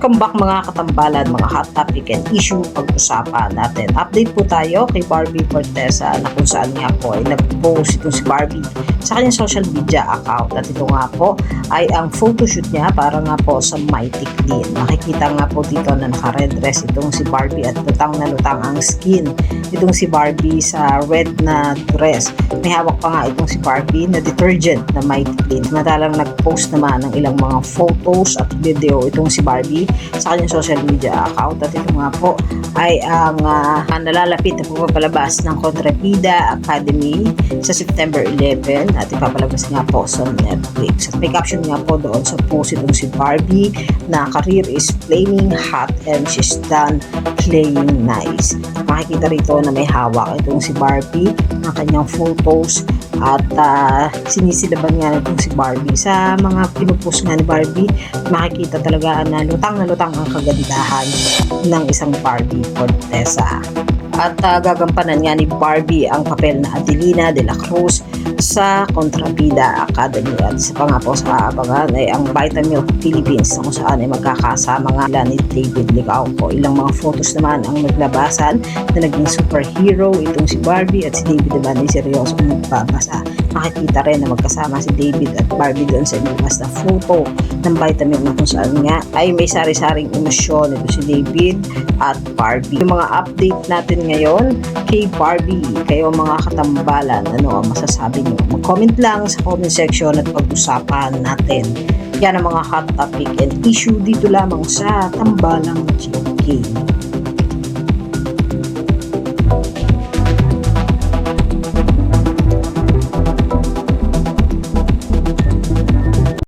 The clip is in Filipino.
Welcome back mga katambalan, mga hot topic and issue pag-usapan natin. Update po tayo kay Barbie Fortesa na kung saan nga po ay nag-post itong si Barbie sa kanyang social media account. At ito nga po ay ang photoshoot niya para nga po sa Mighty Clean. Makikita nga po dito na naka-red dress itong si Barbie at lutang na lutang ang skin itong si Barbie sa red na dress. May hawak pa nga itong si Barbie na detergent na Mighty Clean. Madalang nag-post naman ng ilang mga photos at video itong si Barbie sa kanyang social media account. At ito nga po ay ang nalalapit na pagpapalabas ng Kontrabida Academy sa September 11 at ipapalabas nga po sa Netflix. At may caption nga po doon sa post itong si Barbie na career is flaming hot and she's done playing nice. Makikita rito na may hawak itong si Barbie ng kanyang photos at sinisilaban nga itong si Barbie. Sa mga pinupost nga ni Barbie, makikita talaga na lutang ang kagandahan ng isang Barbie Fortesa. At gagampanan nga ni Barbie ang papel na Adelina de la Cruz sa Kontrabida Academy. At isa pa nga po sa aabangan ay ang Vitamilk Philippines na kung saan ay magkakasama nga nila ni David Licauco. Ilang mga photos naman ang naglabasan na naging superhero itong si Barbie at si David naman ay seryosong nagbabasa. Makikita rin na magkasama si David at Barbie doon sa inilabas na photo ng Vitamilk na kung saan nga ay may sari-saring emosyon ito si David at Barbie. Yung mga update natin ngayon kay Barbie, kayo mga katambalan, ano ang masasabi nyo? Mag-comment lang sa comment section at pag-usapan natin. Yan ang mga hot topic and issue dito lamang sa Tambalang GK.